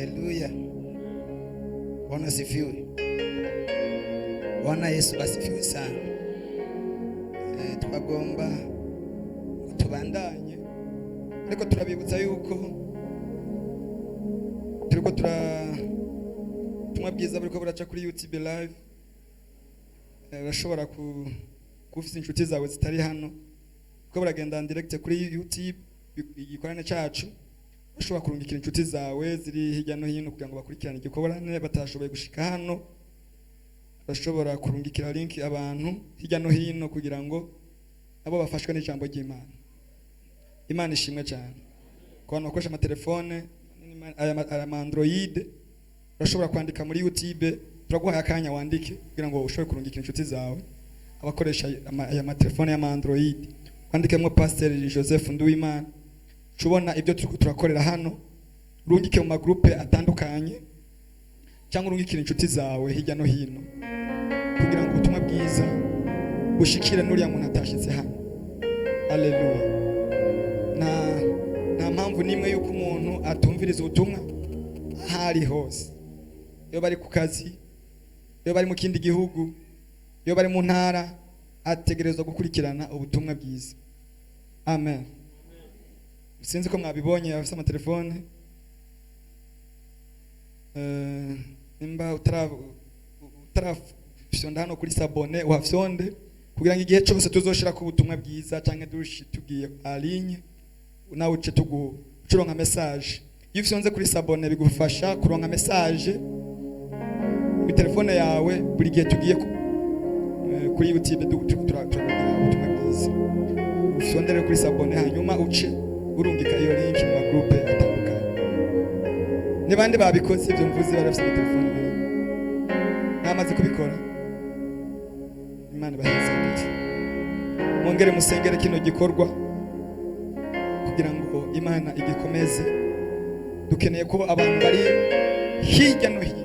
Haleluya. Bwana asifiwe. Bwana Yesu asifiwe sana. Twagomba tubandanye ariko turabibutsa yuko turiko tumabwiza bariko baraca kuri YouTube live. Urashobora kufisa inshuti zawe zitari hano ko baragenda direct kuri YouTube igikorane cyacu. Urashobora kurungikira inshuti zawe ziri hirya no hino kugira ngo bakurikirane igikorane batashoboye gushika hano. Urashobora kurungikira link abantu hirya no hino kugira ngo abo bafashwe n'ijambo ry'Imana. Imana ishimwe cyane. Kwa bantu bakoresha amatelefone aya Android, urashobora kwandika muri YouTube, turaguha akanya wandike kugira ngo ushobore kurungikira inshuti zawe. Abakoresha aya matelefone ya Android, wandikemo Pastor Joseph Nduwimana. Chubona ibyo turakorera hano, urungike mu magroupe atandukanye cyangwa urungikira inshuti zawe hirya no hino kugira ngo ubutumwa bwiza bushikire n'uriya muntu atashitse hano. Haleluya. Na mpamvu nimwe yuko umuntu atumviriza ubutumwa ahari hose. Iyo bari ku kazi, iyo bari mu kindi gihugu, iyo bari mu ntara, ategerezwa gukurikirana ubutumwa bwiza. Amen. Sinzi ko mwabibonye afite amatelefone. Nimba utarafyonda hano kuri sabone wafyonde kugira ngo igihe cyose tuzoshira ku butumwa bwiza cyangwa tugiye alinye nawe uce turonka message. Iyo ufyonze kuri sabone bigufasha kuronka message ku telefone yawe burigihe tugiye kuri YouTube turagira ubutumwa bwiza. Ufyondere kuri sabone hanyuma uce urungika iyo link mu magroupe atandukanye. Ni bande babikoze ibyo mvuze barafite telefone namaze kubikora. Imana bahezagire. Mwongere musengere kino gikorwa kugira ngo Imana igikomeze. Dukeneye ko abantu bari hirya no hino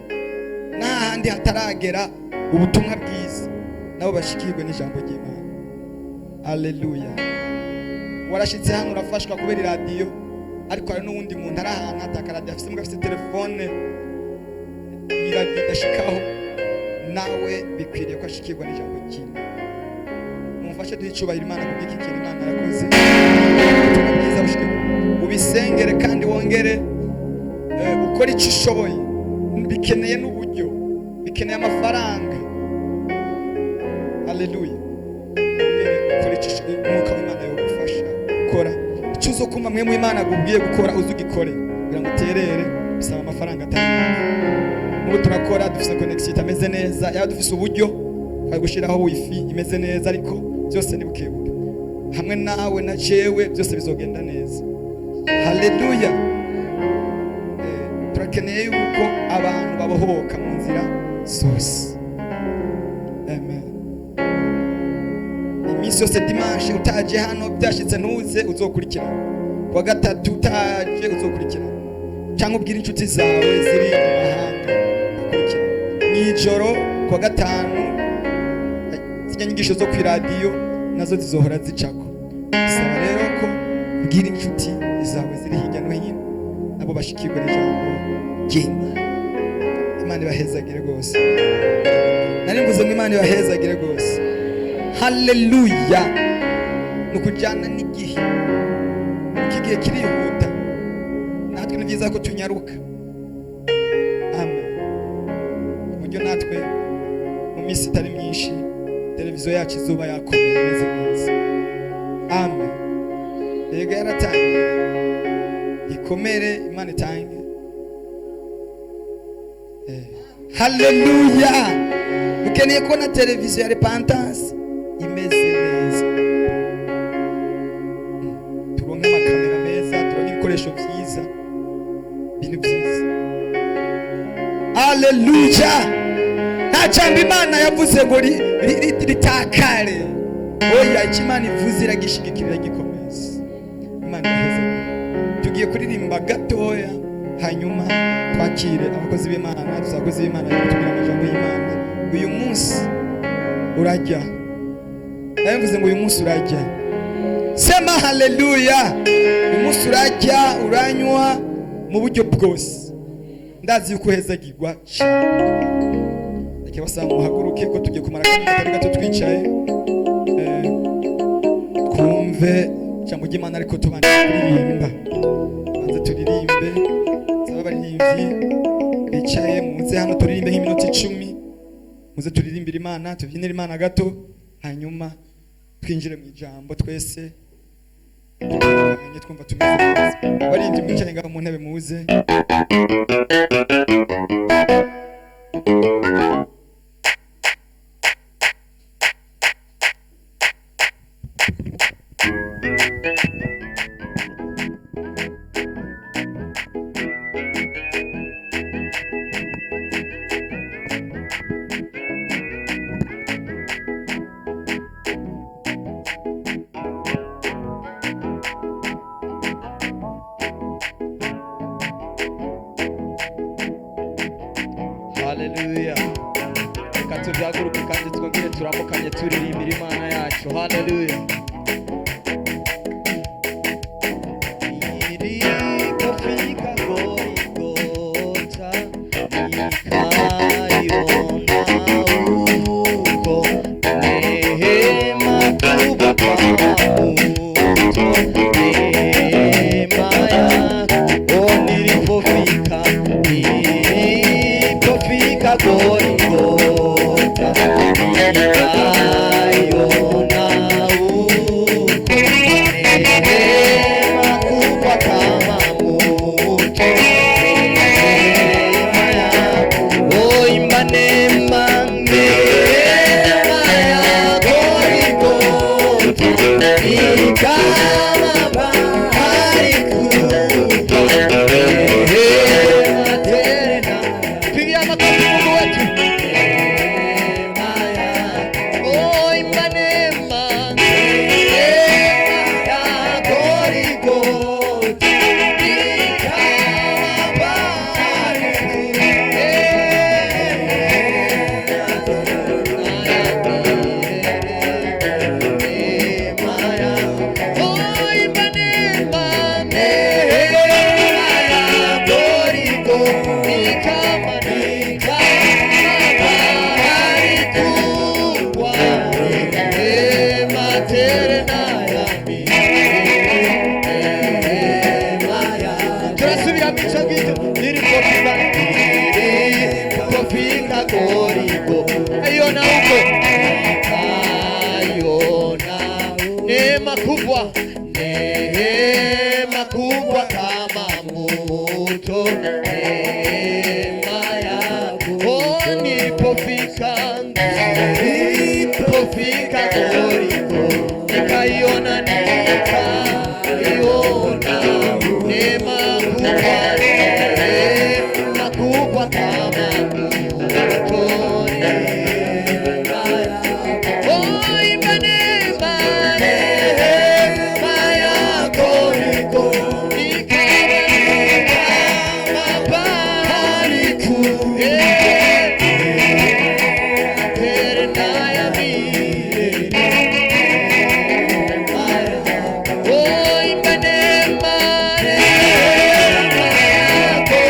n'ahandi hataragera ubutumwa bwiza nabo bashikirwe n'ijambo ry'Imana. Haleluya. Warashitse hano urafashwa kubera radio ariko hari n'uwundi muntu ari ahantu atakaradi afite mbwa afite telefone iragidashikaho nawe bikwiriye ko ashikirwa n'ijambo ry'Imana. Mumfashe duhicubahira Imana kubw'iki kintu Imana yakoze. Tubiza bushike ubisengere kandi wongere ukora icyo ushoboye. Bikeneye n'uburyo, bikeneye amafaranga. Haleluya. Ukora icyo ushoboye Umwuka w'Imana yogufasha gukora icyo uzokuma mwe mu Imana gubwiye gukora uzugikore kugira ngo terere bisaba amafaranga atari. Ubu turakora dufise connection itameze neza, ya dufise uburyo bwo gushiraho wifi imeze neza ariko byose ni bukebuke. Hamwe nawe na jewe byose bizogenda neza. Haleluya. Turakeneye yuko abantu babohoka mu nzira zose. Amen. Imisi yose dimanche utaje hano byashitse ntuze uzokurikira. Kwa gatatu utaje uzokurikira. Cyangwa ubwira inshuti zawe ziri mu mahanga ukurikira. Nijoro kwa gatanu zijyanyigisho zo ku radio nazo zizohora zicako. Bisaba rero ko ubwira inshuti zawe ziri hirya no hino abo bashikirwe n'ijambo ry'Imana. Imana ibahezagire gose. Nari mvuze ngo Imana ibahezagire gose. Haleluya. Nukujana n'igihe. Igihe kirihuta. Natwe ni byiza ko tunyaruka. Amen. Uburyo natwe mu minsi itari myinshi televiziyo yacu izuba yakomeye neza neza. Amen. Yego yaratangiye. Ikomere Imana itange. Haleluya. Ukeneye ko na televiziyo ya repentance imeze neza. Turonke amakamera meza, turonke ibikoresho byiza. Bintu byiza. Haleluya. Ntacamba Imana yavuze ngo ritakare. Oya Imana ivuze iragishigikira gikomeza. Imana iheze. Tugiye kuririmba gatoya hanyuma twakire abakozi b'Imana, tuzakoze b'Imana tubwira amajambo y'Imana. Uyu munsi urajya. Mvuze ngo uyu munsi urajya. Sema haleluya. Uyu munsi urajya uranywa mu buryo bwose. ndazi yuko hezagirwa cyane. Reka basanga muhaguruke ko tugiye kumara kandi atari gato twicaye kumve cyangwa Imana ariko tubanje kuririmba. Banze turirimbe saba baririmbyi bicaye muze hano turirimbe nk'iminota 10 muze turirimbira Imana tubyinira Imana gato hanyuma twinjire mu ijambo twese twumva tumeze barindi mwicaye ngaho mu ntebe muze. Haleluya. Reka tuhaguruke kandi twongere turamukanye turirimbira Imana yacu. Haleluya. Nilipofika Golgotha nikaiona huko neema kubwa kama mto, neema yako. Nilipofika Golgotha nikaiona huko neema kubwa kama mto, neema yako. Oh, imba neema, neema ya Golgotha ni kama bahari kubwa, neema tena. Pigia makofi Mungu wetu. Neema yako. Oh, imba neema, neema ya Golgotha ni kama bahari kubwa, neema yako. Oh, imba neema, neema ya Golgotha ni kama bahari kubwa, neema tena ya neema yako. Turasubira mico gito nilipofika Golgotha aiona huko aiona neema kubwa, neema kubwa kama mto, neema yako. Oh, nilipofika Golgotha nikaiona neema kubwa kama mto, neema yako. Oh, imba neema, neema yako ni kama bahari kuu, tena ya milele. Oh, imba neema, neema yako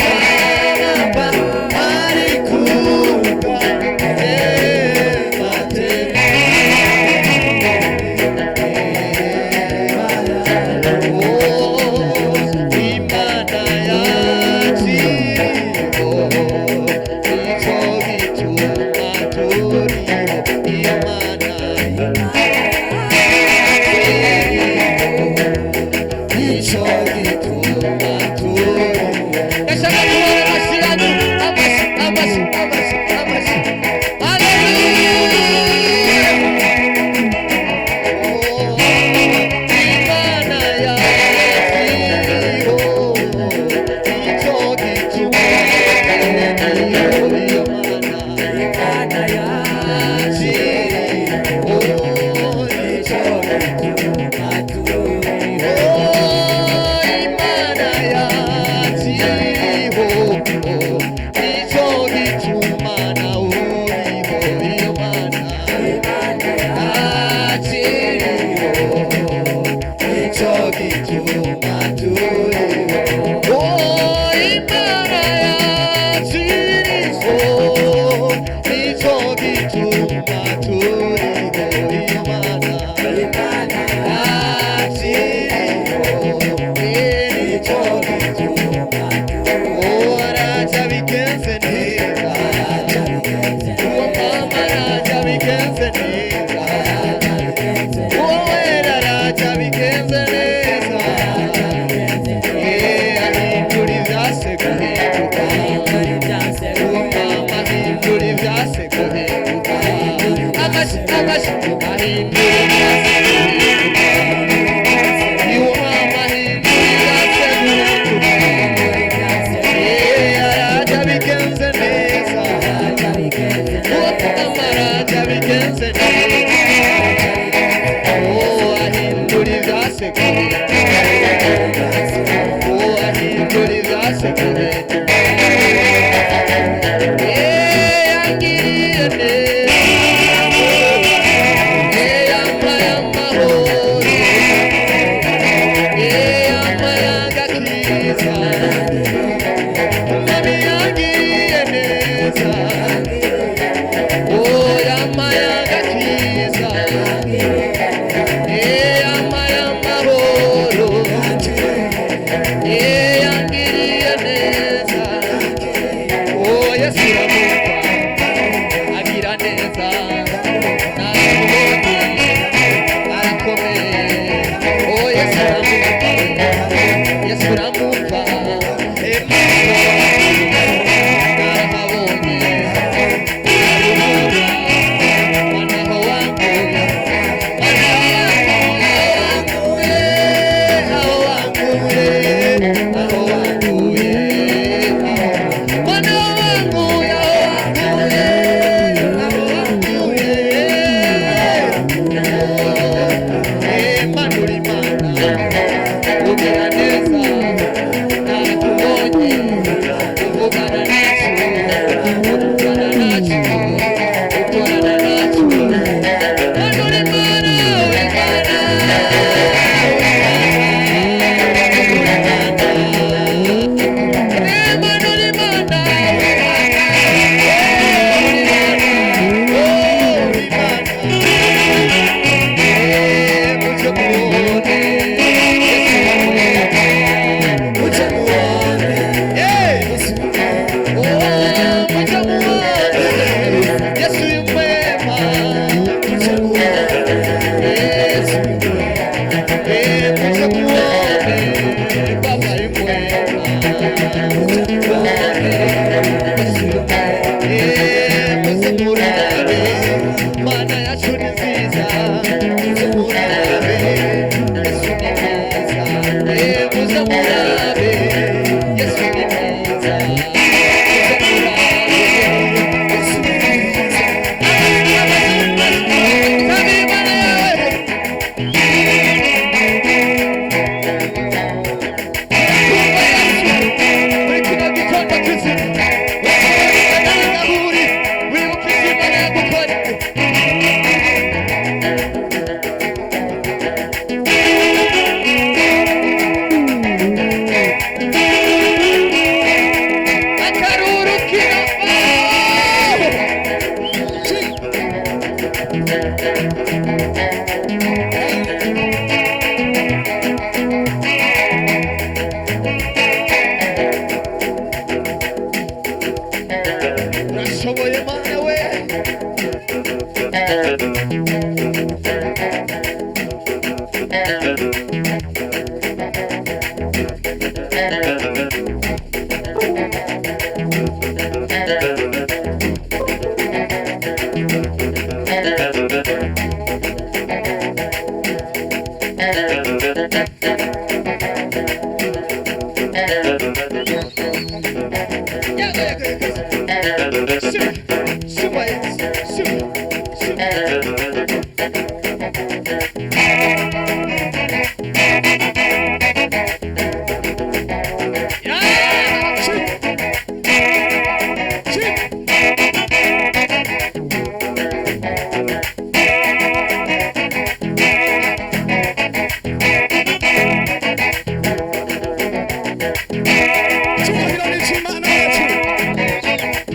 kama bahari kubwa, neema tena.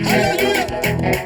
Hallelujah.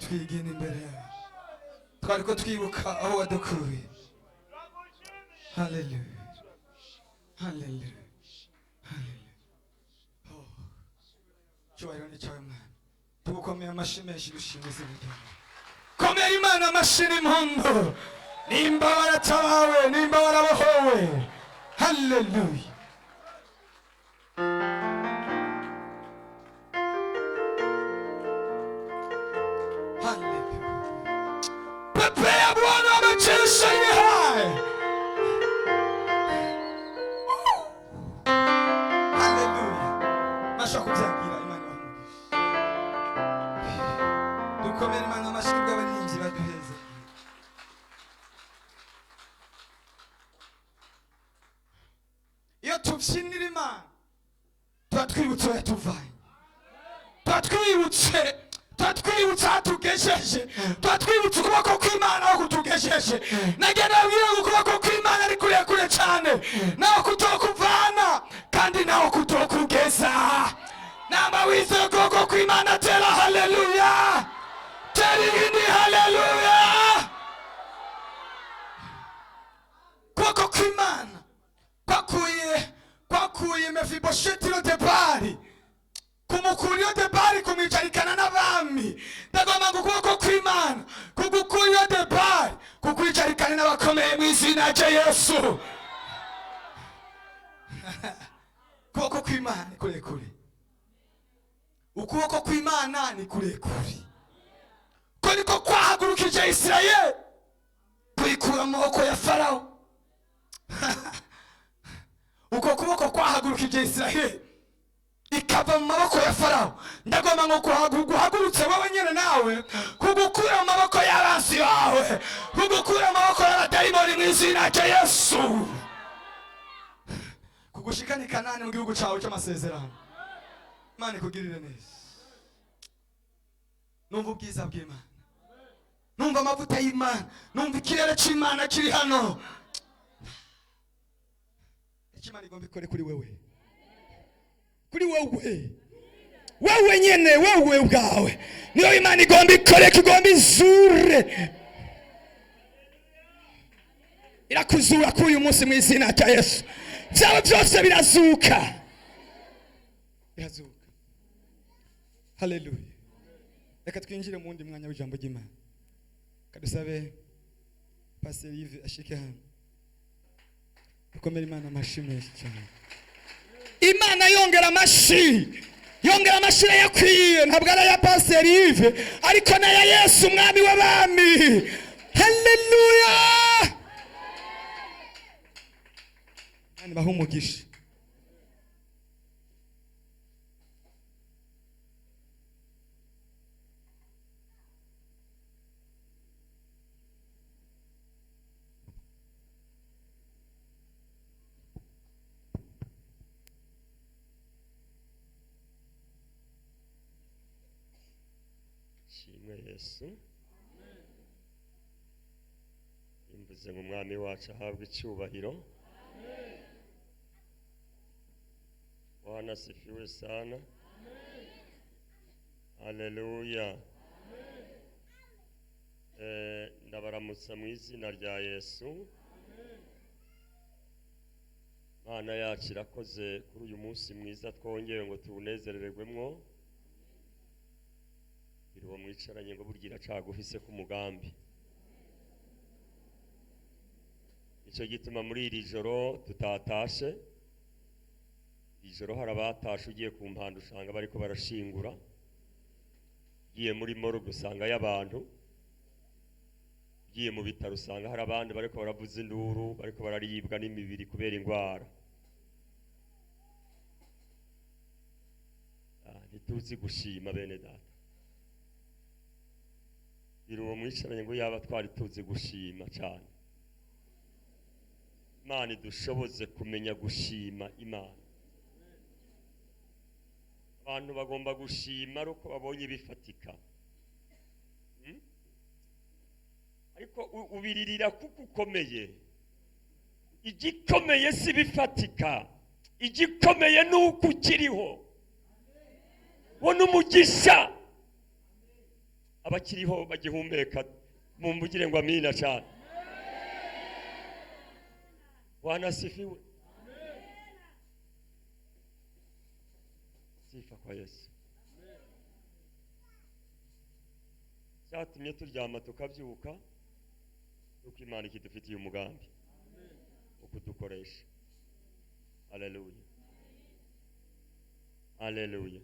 twigina imbere yawe, twariko twibuka aho wadukuye. Haleluya, haleluya, haleluya. Cyubahiro ni cyawe Mwana, tugukomeye amashyi menshi dushima izina ryawe. Komera Imana amashyi n'impundu, nimba waratabawe, nimba warabohowe. Haleluya. Prepare Bwana amechesha ni hai. Haleluya. Masha kubyagira Imana bamugisha. Dukomere Imana amashyi bw'abarinzi baduheze. Iyo tubyinira Imana twatwibutse aho yatuvanye, twatwibutse aho tugejeje, twatwibutse ukuboko kw'Imana aho kutugejeje. Nagenda abwira ngo ukuboko kw'Imana ari kure cyane, naho kutokuvana kandi naho kutokugeza. Namba wizera ukuboko kw'Imana, tera haleluya, tera irindi haleluya. Ukuboko kw'Imana kwakuye Mefibosheti Lodebari, kumukura Lodebari kumwicarikana n'abami. Ndagomba ngo ukuboko kw'Imana kugukura Lodebari kukwicarikana n'abakomeye mu izina rya Yesu. Ukuboko kw'Imana ni kurekure, ukuboko kw'Imana ni kurekure. Ko niko kwahagurukije Isirayeli kuyikura mu maboko ya Farawo. Uko kuboko kwahagurukije Isirayeli ikava mu maboko ya Farawo. Ndagomba ngo guhagurutse wowe nyene nawe kugukura mu maboko y'abansi bawe, kugukura mu maboko y'abadayimoni mu izina rya Yesu, kugushikana i Kanani mu gihugu cyawe cy'amasezerano. Imana ikugirire neza. Numva ubwiza bw'Imana, numva amavuta y'Imana, numva ikirere cy'Imana kiri hano. Imana igomba ikore kuri wewe, kuri wewe nyene, wewe ubwawe niyo Imana igomba ikore, igomba izure, irakuzura kuri uyu munsi mu izina rya Yesu. Byawe byose birazuka. Haleluya. Reka twinjire mu wundi mwanya w'ijambo ry'Imana. Kadusabe Pastor Yves ashike hano. Dukomere Imana amashyi menshi cyane. Imana yongera amashyi yakwiye, ntabwo ari aya Pastor Yves ariko n'aya Yesu umwami w'abami. Haleluya. Imana ibahe umugisha. Yesu imbuze mu mwami wacu ahabwa icyubahiro. Bwana asifiwe sana. Haleluya. Ndabaramutsa mu izina rya Yesu. Mana yacu irakoze kuri uyu munsi mwiza twongeye ngo tuwunezererwemwo. Uwo mwicaranye ngo burgira caguhise ku mugambi. Icyo gituma muri iri joro tutatashe. Ijoro harabatashe, ugiye ku mpanda usanga bariko barashingura, ugiye muri morgue usanga y'abantu, ugiye mu bitaro usanga hari abandi bariko baravuza induru, bariko bararibwa n'imibiri kubera ingwara. Ntituzi gushima bene data. Uwo mwicaranye ngo yaba twari tuzi gushima cyane. Imana idushoboze kumenya gushima Imana. Abantu bagomba gushima uko babonye ibifatika. Ariko ubiririra kuko ukomeye. Igikomeye si bifatika, igikomeye nuko ukiriho. Wona umugisha. abakiriho bagihumeka mumbugire ngo amina cyane. Bwana asifiwe. Sifa kwa Yesu. Cyatumye turyama tukabyuka uko Imana ikidufitiye umugambi wo kudukoresha. Haleluya. Haleluya.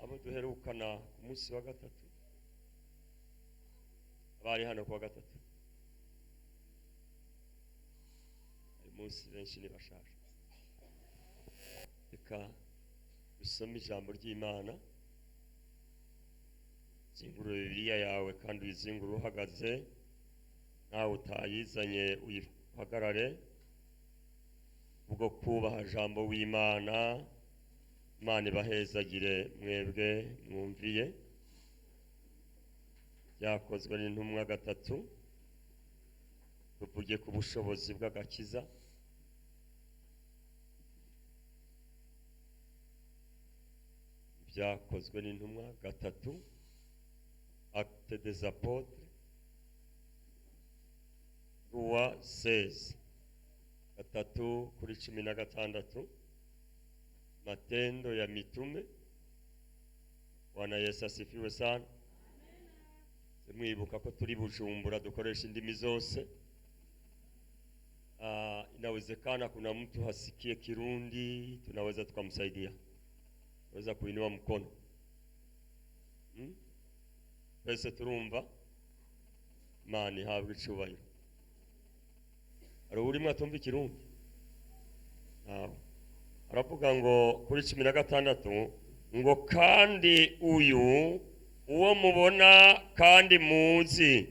Abo duherukana ku munsi wa gatatu bari hano ku wa gatatu. Uyu munsi benshi ni bashaje. Reka dusome ijambo ry'Imana. Zingura Bibiliya yawe kandi uyizingure uhagaze, nawe utayizanye uyihagarare. Ubwo kubaha ijambo w'Imana, Imana ibahezagire mwebwe mwumviye. Byakozwe n'intumwa gatatu, tuvuge ku bushobozi bw'agakiza. Byakozwe n'intumwa gatatu, Actes des Apôtres 3:16, gatatu kuri 16. Matendo ya Mitume. Bwana Yesu asifiwe sana. Mwibuka ko turi Bujumbura dukoresha indimi zose. Inawezekana kuna mtu hasikie Kirundi, tunaweza tukamsaidia. Tunaweza kuinua mkono. Pese turumva. Imana ihabwe icyubahiro. Ari urimo atumva Kirundi? Aravuga ngo kuri 16 ngo kandi uyu uwo mubona kandi muzi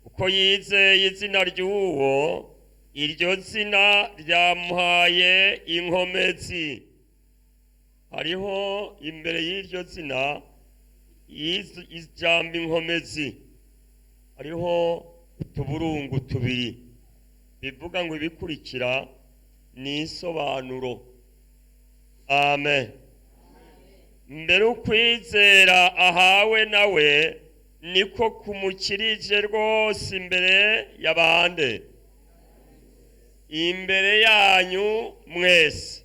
uko yizeye izina ry'uwo, iryo zina ryamuhaye inkomezi. Hariho imbere y'iryo zina ijambo inkomezi, hariho utuburungu tubiri bivuga ngo ibikurikira ni isobanuro. Amen. Mbere ukwizera ahawe nawe niko kumukirije rwose imbere y'abande, imbere yanyu mwese.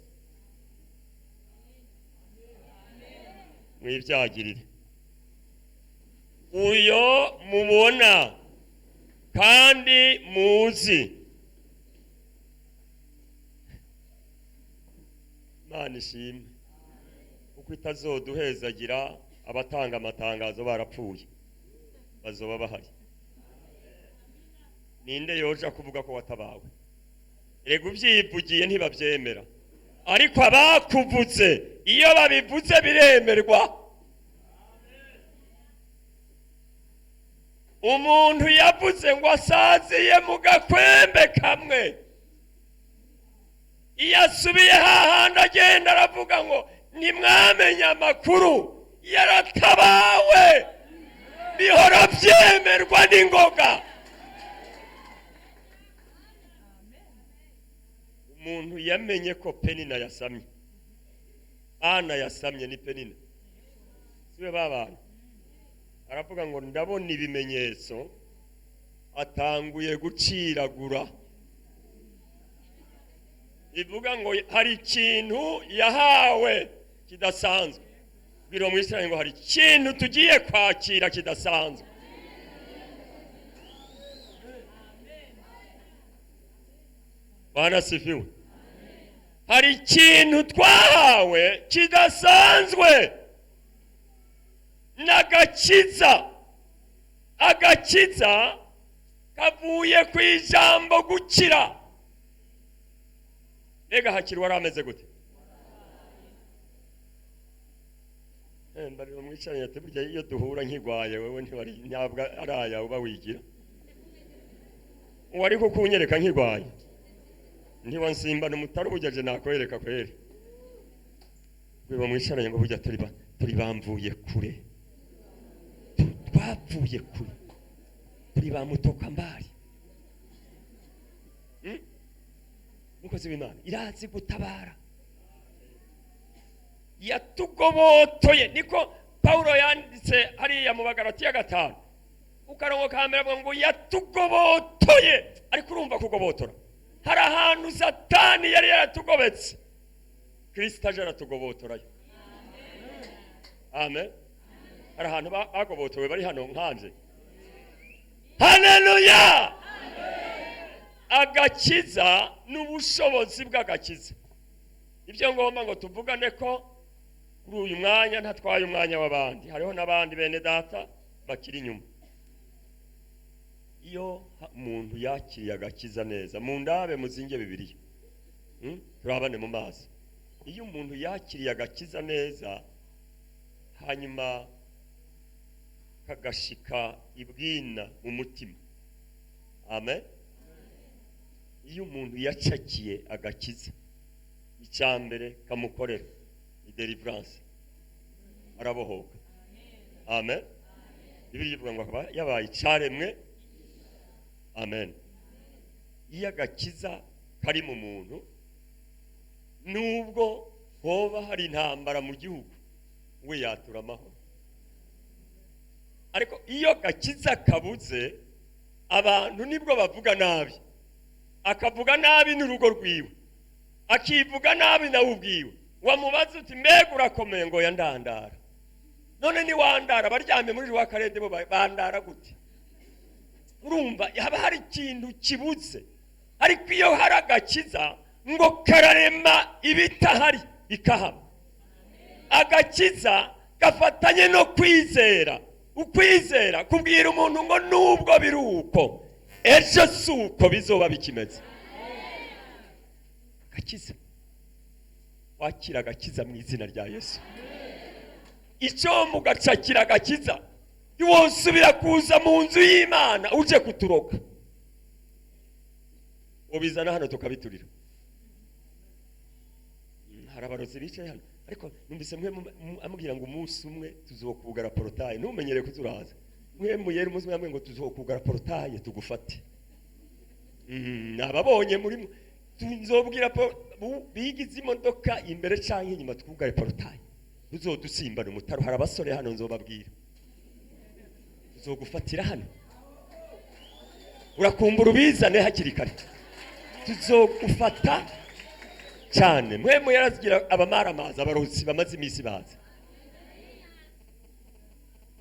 Mwibyagirire. Uyo mubona kandi muzi. Imana ishimwe uko itazoduhezagira abatanga amatangazo barapfuye, bazoba bahari. Ninde yoja kuvuga ko watabawe? Erega ubyivugiye ntibabyemera, ariko abakuvuze iyo babivuze biremerwa. Umuntu yavuze ngo asaziye mu gakwembe kamwe, iyo asubiye hahandi agenda aravuga ngo nimwamenye amakuru yaratabawe. Bihora byemerwa n'ingoga. Umuntu yamenye ko Penina yasamye, Ana yasamye ni Penina, siwe babana. Aravuga ngo ndabona ibimenyetso, atanguye guciragura. Ivuga ngo hari ikintu yahawe kidasanzwe. Biro mu Israeli ngo hari ikintu tugiye kwakira kidasanzwe. Bwana sifiwe. Hari ikintu twahawe kidasanzwe. N'agakiza. Agakiza kavuye ku ijambo gukira. Ega hakiri warameze gute? Mbariro mwicaranye ati burya iyo duhura nkigwaye wewe ntiwari nyabwa araya uba wigira. Wari kukunyereka nkigwaye. Ntiwansimba n'umutari bujaje nakwereka kweri. Wewe mwicaranye ngo burya turi bamvuye kure. Twapfuye kure. Turi bamutoka mbari. Mukozi w'Imana irazi gutabara. Yatugobotoye niko Paulo yanditse hariya mu Bagalatiya 5 ukarongo kamera ngo yatugobotoye, ariko urumva kugobotora hari ahantu satani yari yaratugobetse, Kristo aje aratugobotorayo. Amen. Hari ahantu bagobotowe bari hano nkanje. Haleluya. Agakiza n'ubushobozi bw'agakiza. Ibyo ngomba ngo tuvugane ko kuri uyu mwanya ntatwaye umwanya w'abandi, hariho n'abandi bene data bakiri inyuma. Iyo umuntu yakiriye agakiza neza, mu ndabe muzinge Bibiliya, turabane mu maso. Iyo umuntu yakiriye agakiza neza, hanyuma kagashika ibwina mu mutima. Amen. Iyo umuntu yacakiye agakiza, icyambere kamukorera deliverance, arabohoka. Amen. Bibiliya ivuga ngo yabaye icaremwe. Amen. Iyo agakiza kari mu muntu, nubwo hoba hari intambara mu gihugu, we yatura amahoro. Ariko iyo gakiza kabuze, abantu nibwo bavuga nabi, akavuga nabi n'urugo rwiwe, akivuga nabi nawe ubwiwe. Wamubaza uti mbega urakomeye, ngo yandandara. None ni wandara, baryamye muri rwakarede bo bandara gute? Urumva haba hari ikintu kibuze. Ariko iyo hari agakiza ngo kararema ibitahari bikahaba. Agakiza gafatanye no kwizera. Ukwizera kubwira umuntu ngo nubwo biruko ejo suko bizoba bikimeze. Agakiza, wakira agakiza mu izina rya Yesu. Icyo mugacakira agakiza, ntiwosubira kuza mu nzu y'Imana uje kuturoka. Ubizana hano tukabiturira. Hari abarozi bicaye hano, ariko numvise mwe amubwira ngo umunsi umwe tuzokugara porotaye. Ntumenyere kuzuraza. Mwe muyere umunsi umwe ngo tuzokugara porotaye tugufate. Nababonye muri tuzobwira bigize imodoka imbere canke inyuma twugare porotaye. Uzodusimbana umutaro. Hari abasore hano nzobabwira. Tuzogufatira hano. Urakumbura ubizane hakiri kare. Tuzogufata cyane. Mwe yarazigira abamaramaza abarozi bamaze imisi baza.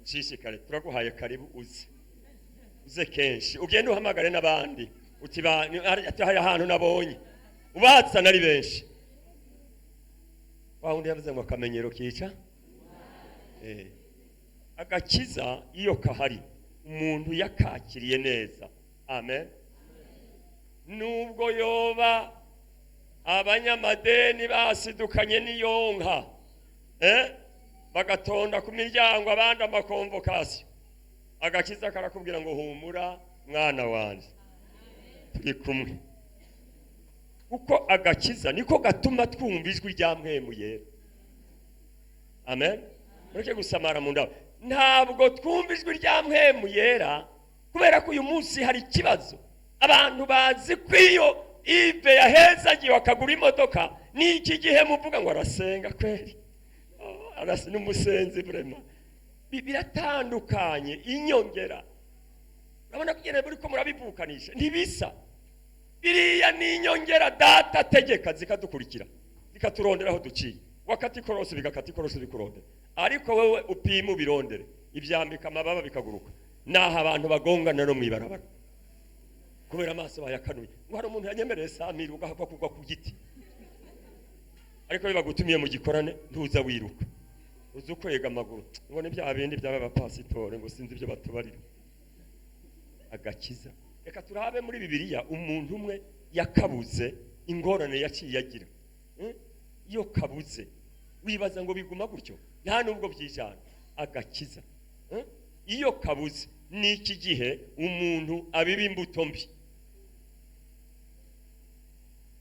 Nshishikare turaguhaye karibu uze kenshi. Ugende uhamagare n'abandi. Uti hari ahantu nabonye. Ubatsa nari benshi. Wa undi yavuze ngo akamenyero kica. Agakiza iyo kahari umuntu yakakiriye neza. Amen. Nubwo yoba abanyamadeni basidukanye n'iyonka, bagatonda ku miryango abandi amakonvokasiyo, agakiza karakubwira ngo humura mwana wanje, turi kumwe. Uko agakiza niko gatuma twumva ijwi rya Mwemu Yera. Amen. Mureke gusamara mu ndabo. Ntabwo twumva ijwi rya Mwemu Yera kubera ko uyu munsi hari ikibazo. Abantu bazi kwiyo Ive yahezagiye akagura imodoka, ni iki gihe muvuga ngo arasenga kweri. Arasi n'umusenzi vraiment. Biratandukanye inyongera. Urabona kugene muri ko murabivukanisha ntibisa. Biriya ni inyongera data tegeka zikadukurikira. Zikaturondera aho duciye. Wakati korose bigakati korose bikurondera. Ariko wewe upima ubirondere. Ivyambika amababa bikaguruka. Naho abantu bagongana no mwibarabara. Kubera amaso bayakanuye. Ngo hari umuntu yanyemereye Samira ugahava kugwa ku giti. Ariko bibagutumiye mu gikorane ntuza wiruka. Uzukwega amaguru. Ngo ni bya bindi by'aba pasitore ngo sinzi ibyo batubarira. Agakiza. Reka turabe muri Bibiliya umuntu umwe yakabuze ingorane yaciye yagira. Iyo kabuze wibaza ngo biguma gutyo. Nta nubwo byijana. Agakiza. Iyo kabuze ni iki gihe umuntu abiba imbuto mbi.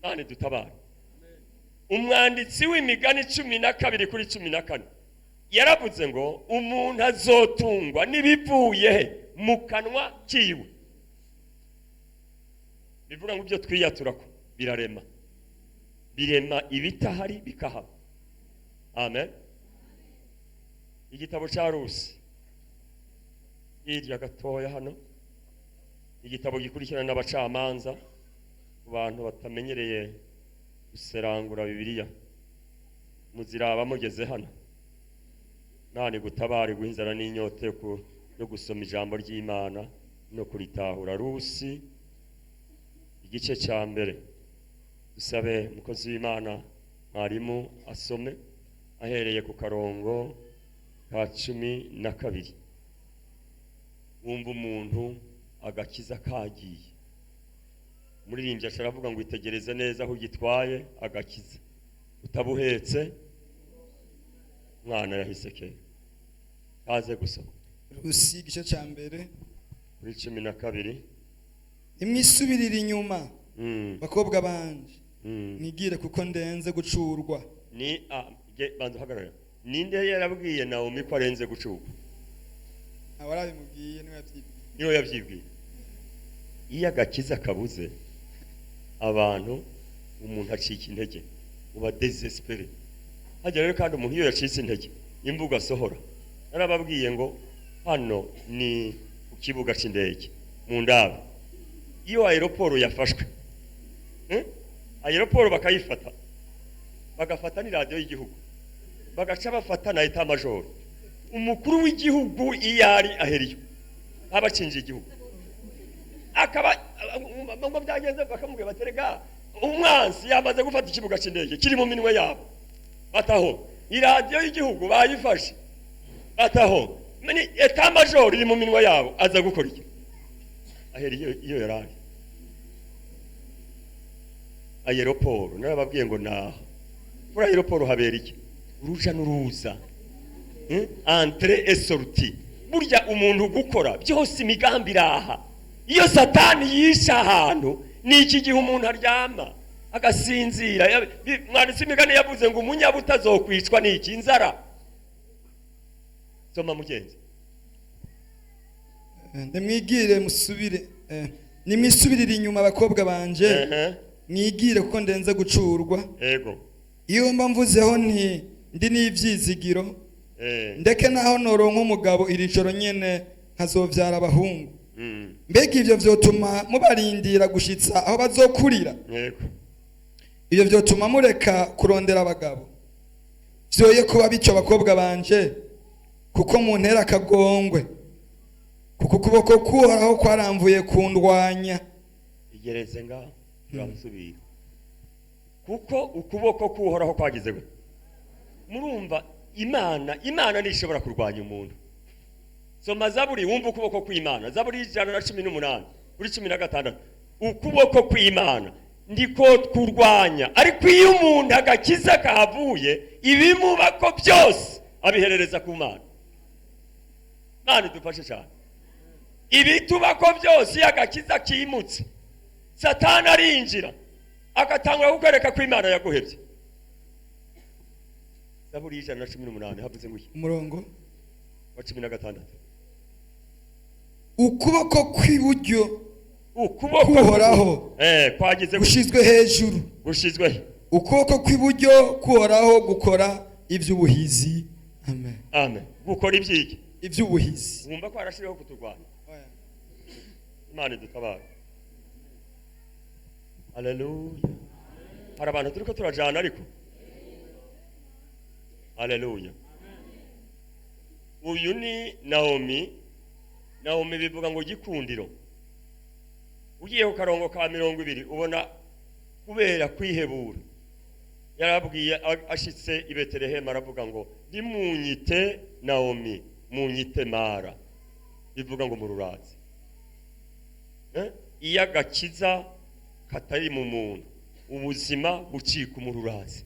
Nane dutabara. Umwanditsi w'imigani 12:14 yaravuze ngo umuntu azotungwa nibivuye mu kanwa kiwe. Bivuga ngo ibyo twiyaturako birarema. Birema ibitahari bikahaba. Amen. igitabo cya Rusi hirya gatoya hano, igitabo gikurikirana n'abacamanza ku bantu batamenyereye guserangura Bibiliya, muziraba mugeze hano, nani gutabare guhinzana n'inyote yo gusoma ijambo ry'Imana no kuritahura. Rusi igice cya mbere, dusabe umukozi w'Imana mwarimu asome ahereye ku karongo ka 12. Wumva umuntu agakiza kagiye, umuririmbyi asharavuga ngo itegereze neza aho gitwaye agakiza, utabuhetse mwana yahiseke. Kaze gusoma Rusi igice cya mbere kuri 12. nimwisubirira inyuma bakobwa banje, nigire kuko ndenze gucurwa. Ni banza hagarara, ninde yarabwiye Naomi ko arenze gucurwa? Abarabimubwiye niwe yavyibwiye. Iyo agakiza kabuze abantu, umuntu acika intege, uba desespere. Hajya rero kandi umuntu iyo yacitse intege, imvuga asohora. Narababwiye ngo hano ni ku kibuga c'indege mu Ndabe. Iyo aeroport yafashwe, aeroport bakayifata, bagafata ni radio y'igihugu, bagaca bafata na etat major, umukuru w'igihugu iyari aheriyo abacinje igihugu, akaba ngo byagenze bakamubwira baterega umwansi yamaze gufata ikibuga c'indege kiri mu minwe yabo, bataho iradio y'igihugu bayifashe, bataho ni etat major iri mu minwe yabo, aza gukora iki? Aheriyo iyo yarari aeroport. Narababwiye ngo naho muri aeroport habera iki? Uruja n'uruza, entrée et sortie. Burya umuntu gukora byose imigambi iraha. Iyo satani yisha ahantu, ni iki gihe umuntu aryama agasinzira. Mwanditsi imigani yavuze ngo umunyabuta azokwicwa n'iki? Inzara. Soma mugenzi. Ndamwigire musubire, nimwisubirira inyuma bakobwa banje, mwigire kuko ndenze gucurwa. Ego. Iyo mba mvuzeho nti ndi n'ivyizigiro, ndeke naho noronka umugabo iri joro nyene nkazovyara abahungu. Mbega ivyo vyotuma mubarindira gushitsa aho bazokurira? Yego. Ivyo vyotuma mureka kurondera abagabo. Vyoye kuba bico bakobwa banje, kuko muntera akagongwe, kuko ukuboko kuhoraho kwaramvuye kundwanya. Igereze ngaho turamusubira, kuko ukuboko kuhoraho kwagize gute? Murumva Imana nishobora kurwanya umuntu. Soma Zaburi wumva ukuboko kw'Imana, Zaburi 118 kuri 16. Ukuboko kw'Imana ndiko kurwanya, ariko iyo umuntu agakiza kavuye, ibimubako byose abiherereza ku Mana. Nani dufashe cyane. Ibitubako byose yagakiza kimutse, Satani arinjira agatangura kukwereka ko Imana yaguhebye. Zaburi 118 havuze ngo iki? Umurongo wa 16. Ukuboko kw'iburyo kuhoraho kwagize gushizwe hejuru, gushizwe. Ukuboko kw'iburyo kuhoraho gukora ivy'ubuhizi. Amen. Amen. Gukora ivyiki? Ivy'ubuhizi. Wumva ko arashiriho kuturwanya. Imana dutabara. Haleluya. Hari abantu turiko turajana ariko. Haleluya. Uyu ni Naomi. Naomi bivuga ngo gikundiro. Ugiye ku karongo ka 20 ubona kubera kwihebura. Yarabwiye ashitse i Betelehemu aravuga ngo ndimunyite Naomi, munyite Mara. Bivuga ngo mururazi. Iyo agakiza katari mu muntu, ubuzima bucika umururazi.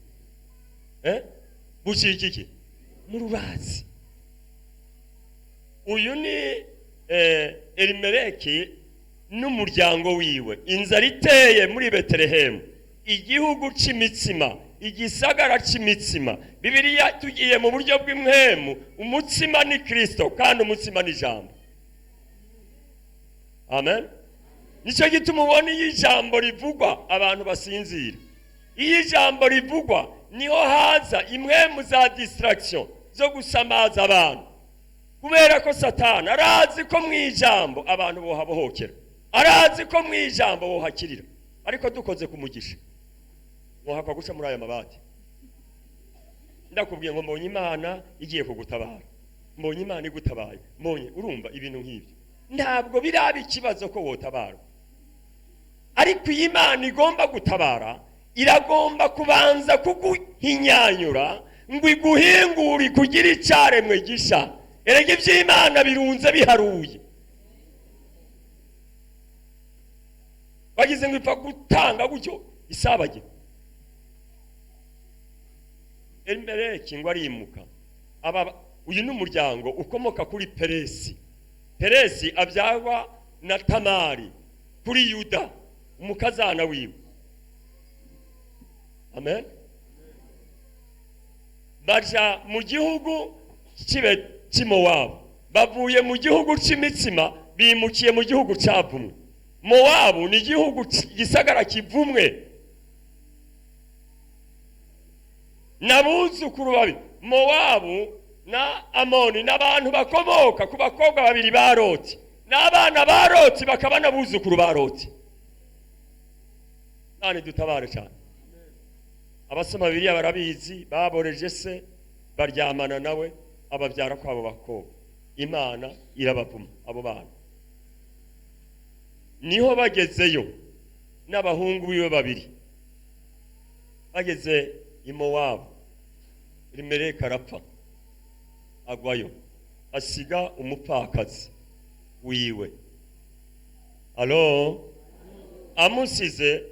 Bucika iki? Mururazi. Uyu ni Elimeleki n'umuryango wiwe. Inzara iteye muri Betelehemu, igihugu c'imitsima, igisagara c'imitsima. Bibiliya tugiye mu buryo bw'imwemu, umutsima ni Kristo kandi umutsima ni ijambo. Amen. Nico gituma ubona iyo ijambo rivugwa abantu basinzira. Iyo ijambo rivugwa niho haza imwemu za distraction. zo gusamaza abantu, kubera ko satani arazi ko mu ijambo abantu bohabohokera, arazi ko mu ijambo bohakirira, ariko dukoze ku mugisha muhakwa guca muri aya mabati. Ndakubwiye ngo mbonye Imana igiye kugutabara, mbonye Imana igutabaye, mbonye, urumva ibintu nk'ibyo ntabwo biraba ikibazo ko wotabara, ariko iyi Imana igomba gutabara iragomba kubanza kuguhinyanyura ngo iguhingure kugira icaremwe gisha. Erega ivy'Imana birunze biharuye, bagize ngo ipfa gutanga gutyo isabage. Elimeleki ngo arimuka, uyu n'umuryango ukomoka kuri Peresi. Peresi abyagwa na Tamari kuri Yuda umukazana wiwe. Amen. Baja mu gihugu cy'Imowabu, bavuye mu gihugu cy'imitsima bimukiye mu gihugu cyavumwe. Mowabu ni igihugu gisagara kivumwe. Nabuzukuru babi Mowabu na Amoni n'abantu bakomoka ku bakobwa babiri ba Loti, n'abana ba Loti bakaba nabuzukuru ba Loti. Nani dutabare cyane. Abasoma Bibiliya barabizi, baboreje se baryamana nawe ababyara kwabo bakobwa, Imana irabavuma abo bana. Niho bagezeyo n'abahungu biwe babiri, bageze i Mowabu, Elimeleki arapfa agwayo, asiga umupfakazi wiwe. Alo, amusize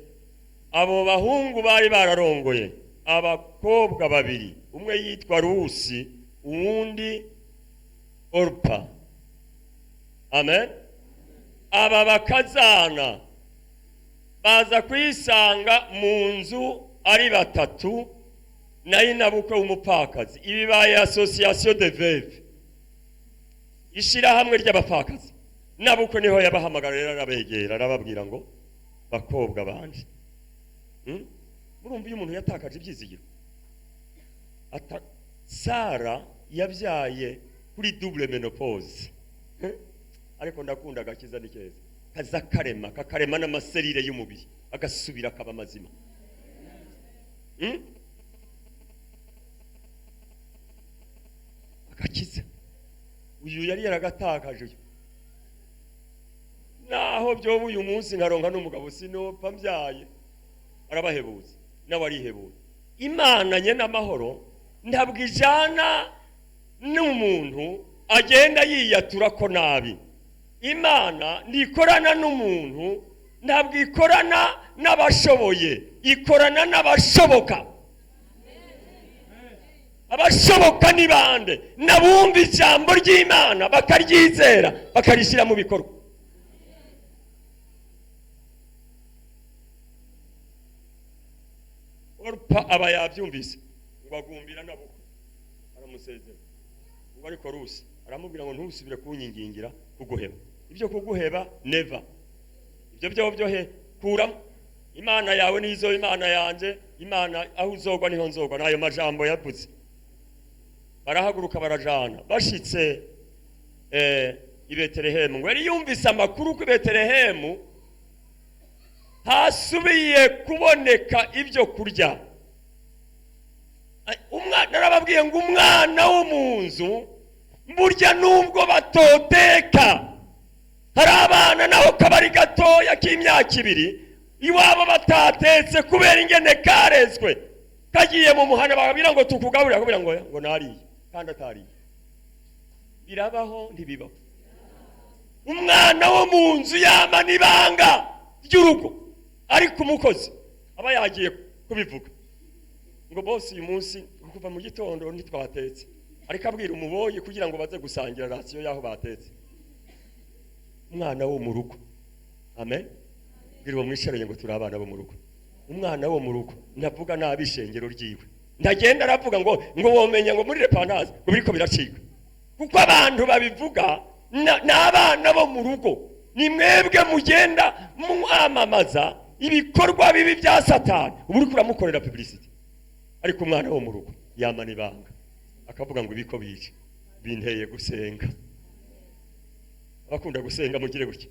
abo bahungu bari bararongoye abakobwa babiri, umwe yitwa Rusi uwundi Orpa. Amen. Aba bakazana baza kwisanga mu nzu ari batatu, nayo nabukwe umupfakazi. Ibi baye association de veuve, ishirahamwe ry'abapfakazi. Nabukwe niho yabahamagarira arabegera arababwira ngo bakobwa banje, murumva iyo umuntu yatakaje ibyizigiro. Sara yabyaye kuri double menopause, ariko ndakunda agakiza ni keza, kaza kakarema n'amaserire y'umubiri agasubira akaba mazima. Agakiza uyu yari yaragatakaje uyu, naho byoba uyu munsi nkaronka n'umugabo sinopfa mbyaye, arabahebuza nawe arihebuza. Imana nyene amahoro ntabwo ijana n'umuntu agenda yiyatura ko nabi. Imana ndikorana n'umuntu, ntabwo ikorana n'abashoboye, ikorana n'abashoboka. Abashoboka ni bande? Nabumva ijambo ry'Imana bakaryizera bakarishira mu bikorwa. Orpa aba yabyumvise ngo agumbira nabo aramusezera, ngo ariko Rusi aramubwira ngo ntusubire kunyingingira kuguheba. Ibyo kuguheba never, ibyo byo he kuramo. Imana yawe nizo Imana yanje, Imana aho uzogwa niho nzogwa. Nayo majambo yavuze. Barahaguruka barajana, bashitse i Betelehemu. Ngo yari yumvise amakuru ku Betelehemu hasubiye kuboneka ibyo kurya. Umwana arababwiye ngo umwana wo mu nzu burya nubwo batoteka, hari abana naho kabari gatoya k'imyaka 2 iwabo batatetse kubera ingene karezwe, kagiye mu muhana bakabwira ngo tukugaburira, kubira ngo nariye kandi atariye. Birabaho ntibibaho. Umwana wo mu nzu yamana ibanga ry'urugo, ariko umukozi aba yagiye kubivuga ngo bosi uyu munsi kuva mu gitondo ntitwatetse, ariko abwira umuboyi kugira ngo baze gusangira rasiyo yaho batetse. Umwana wo mu rugo, amen, ngiriwe mwisharanye ngo turi abana bo mu rugo. Umwana wo mu rugo ndavuga nabishengero ryiwe, ndagenda aravuga ngo womenya ngo muri repanaze ngo biriko biracika, kuko abantu babivuga n'abana bo mu rugo. Ni mwebwe mugenda muamamaza ibikorwa bibi bya Satani, ubu uri kuramukorera publicity. Ariko umwana wo mu rugo yamana ibanga akavuga ngo ibiko bije binteye gusenga. Abakunda gusenga mugire gutya.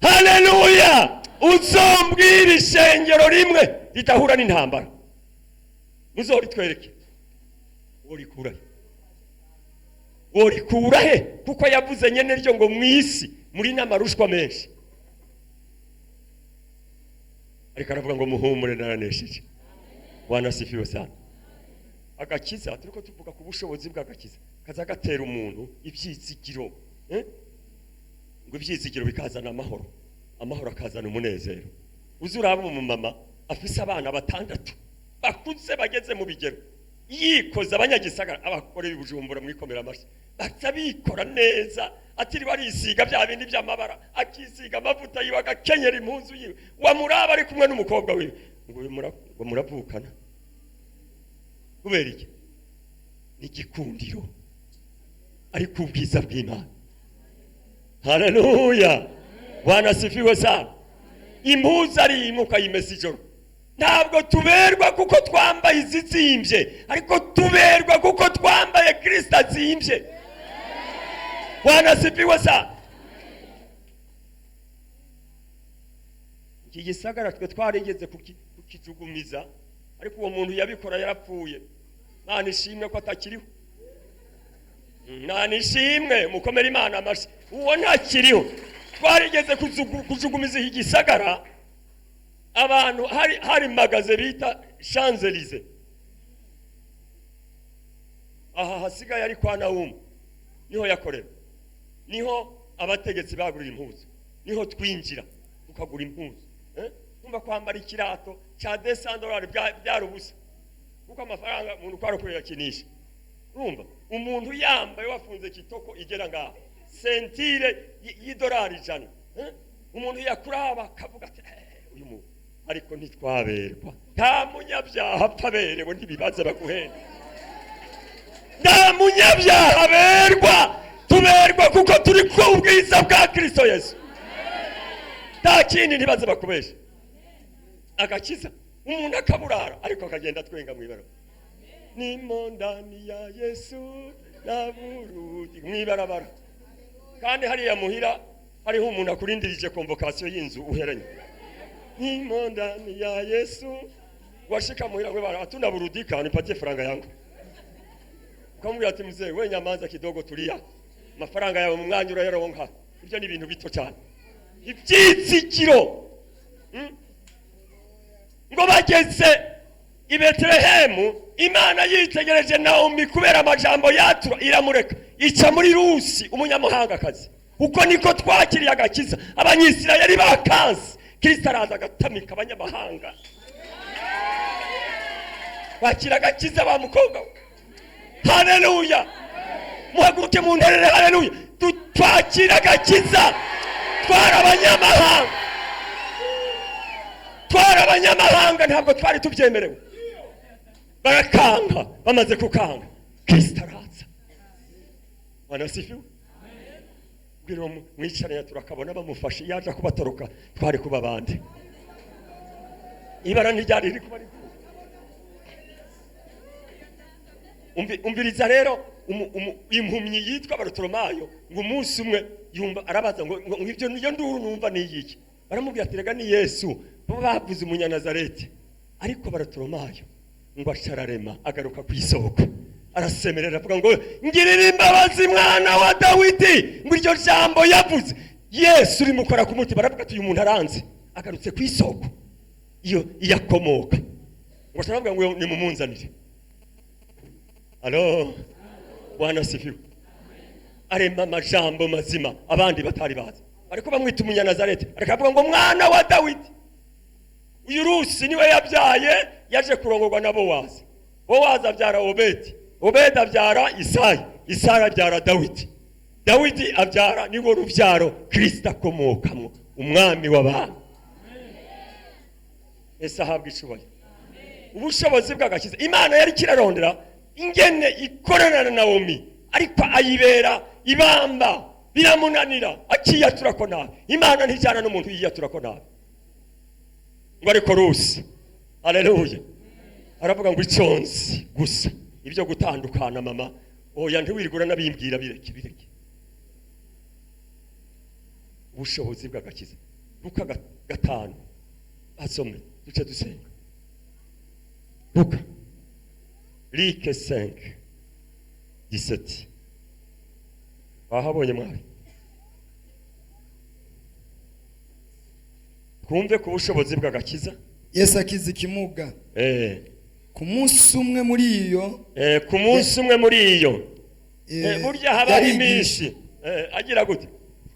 Haleluya! Uzombwira ishengero rimwe ritahura n'intambara. Muzoritwereke. Worikura he? Kuko yavuze nyene ryo ngo mwisi muri n'amarushwa menshi. Ariko aravuga ngo muhumure naranesheje. Bwana sifiwe sana. Agakiza turiko tuvuga ku bushobozi bw'agakiza. Kaza gatera umuntu ivyizigiro. Ngo ivyizigiro bikazana amahoro. Amahoro akazana umunezero. Uzuraba umumama afise abana batandatu bakuze bageze mu bigero. Yikoza abanyagisagara abakore bibujumbura muri komera amashi. Baca bikora neza atiri barisiga bya bindi by'amabara akisiga amavuta yiwe agakenyera impuzu yiwe wamuraba ari kumwe n'umukobwa wiwe ngo muravukana kubera iki n'igikundiro ari kubwiza bw'Imana. Haleluya! Bwana sifiwe sana. Impuzu ari imuka yimesa ijoro. Ntabwo tuberwa kuko twambaye izizimbye, ariko tuberwa kuko twambaye Kristo azimbye. Bwana sifiwe sana. Iki gisagara twe twarigeze kukijugumiza, ariko uwo muntu yabikora yarapfuye. Mana ishimwe ko atakiriho. Nani ishimwe mukomera Imana amashi. Uwo ntakiriho. Twarigeze kujugumiza iki gisagara. Abantu hari magaze bita Champs-Élysées. Aha hasigaye ari kwa Nawumu. Niho yakorera. Niho abategetsi bagurira impuzu. Niho twinjira tukagura impuzu. Kumva kwambara ikirato cha $200 byarubusa. Kuko amafaranga umuntu kwarokorera kinisha. Urumva umuntu yambaye wafunze kitoko igera ngaho. Sentire $100. Umuntu yakuraba akavuga ati uyu muntu ariko ntitwaberwa. Nta munyabyaha apfaberewe ntibibaze baguhenda. Nta munyabyaha berwa. Tuberwa kuko turi ku bwiza bwa Kristo Yesu. Nta kindi ntibaze bakubesha. Agakiza umuntu akaburara ariko akagenda twenga mwibara. Nimo ndani ya Yesu naburudi mwibarabara. Kandi hariya muhira hariho umuntu akurindirije convocation y'inzu uheranye. Nimo ndani ya Yesu washika muhira we bara atuna burudika nipatie faranga yangu. Ukamubwira ati mzee we nyamanza kidogo tulia. Mafaranga yawe mu mwanya urayaronka. Ibyo ni ibintu bito cyane. Ibyitsikiro. Ngo bageze i Betlehemu Imana yitegereje Naomi kubera amajambo yatura iramureka ica muri Rusi umunyamuhanga kazi. Uko niko twakiriye agakiza abanyisirayeli bakanze. Kristo araza agatamika abanyamahanga. Bakira agakiza ba mukobwa. Haleluya! Muhaguruke mu nterere haleluya. Twakira agakiza. Twara abanyamahanga. Twara abanyamahanga ntabwo twari tubyemerewe. Barakanga bamaze kukanga. Kristo araza. Wanasifiwe? Bwira mwicaranye turakabona bamufashe yaje kubatoroka twari kuba bande. Ibara ntiryari riri kuba umbiriza rero impumyi yitwa Barutolomayo ngo umunsi umwe yumva arabaza ngo ibyo niyo nduru numva ni iki. Baramubwira ati rega ni Yesu bavuze umunyanazareti. Ariko Barutolomayo ngo ashararema agaruka ku isoko. Arasemerera avuga ngo ngirira imbabazi mwana wa Dawidi. Ngo iryo jambo yavuze Yesu uri mukora ku mutima. Baravuga ati uyu muntu aranze agarutse ku isoko iyo yakomoka. Ngo asharavuga ngo ni mumunzanire. Alo Bwana sifiwe. Arema amajambo mazima abandi batari bazi. Ariko bamwita umunyanazareti. Arikavuga ngo mwana wa Dawidi. Uyu Rusi niwe yabyaye yaje kurongorwa na Bowazi. Bowazi abyara Obedi. Obedi abyara Isayi. Isayi abyara Dawidi. Dawidi abyara niwo rubyaro Kristo akomokamo umwami w'abantu. Ese ahabwa icubahiro. Ubushobozi bw'agakiza Imana yari kirarondera ingene ikorana na Naomi ariko ayibera ibamba biramunanira akiyatura ko nabi. Imana ntijana n'umuntu yiyatura ko nabi. Ngo ariko Rusi haleluya aravuga ngo iconzi gusa ibyo gutandukana mama oya ntiwirigura nabimbwira bireke ubushobozi bw'agakiza Luka 5 asome duce dusenga Luka Like 5:17 bahabonye mwari kumve ku bushobozi bw'agakiza Yesu akiza ikimuga ku munsi umwe muri iyo ku munsi umwe muri iyo burya haba iminsi agira gute